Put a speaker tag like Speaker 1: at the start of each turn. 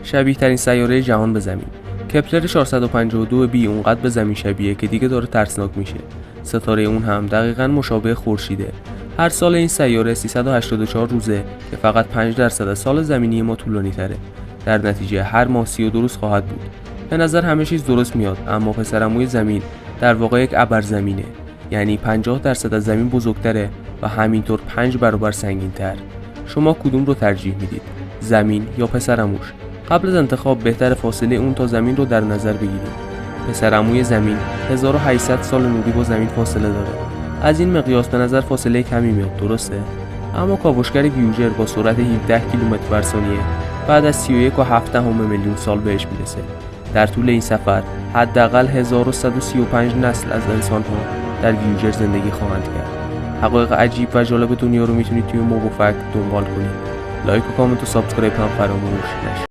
Speaker 1: شبیه ترین سیاره جهان به زمین. کپلر 452 بی اونقدر به زمین شبیه که دیگه داره ترسناک میشه. ستاره اون هم دقیقاً مشابه خورشیده. هر سال این سیاره 384 روزه که فقط 5% از سال زمینی ما طولانی تره. در نتیجه هر ماه 32 روز خواهد بود. به نظر همه چیز درست میاد، اما پسرعموی زمین در واقع یک ابرزمینه. یعنی 50% از زمین بزرگتره و همینطور 5 برابر سنگین‌تر. شما کدوم رو ترجیح میدید؟ زمین یا پسرعموش؟ قبل از انتخاب بهتر فاصله اون تا زمین رو در نظر بگیرید. پسرعموی زمین 1800 سال نوری با زمین فاصله داره. از این مقیاس به نظر فاصله کمی میاد، درسته؟ اما کاوشگر ویوژر با سرعت 17 کیلومتر بر ثانیه بعد از 31.7 میلیون سال بهش میرسه. در طول این سفر حداقل 1135 نسل از انسان‌ها در ویوژر زندگی خواهند کرد. حقایق عجیب و جالب دنیا رو میتونید توی موبوفکت دنبال کنید. لایک و کامنت و سابسکرایب هم فراموش نشه.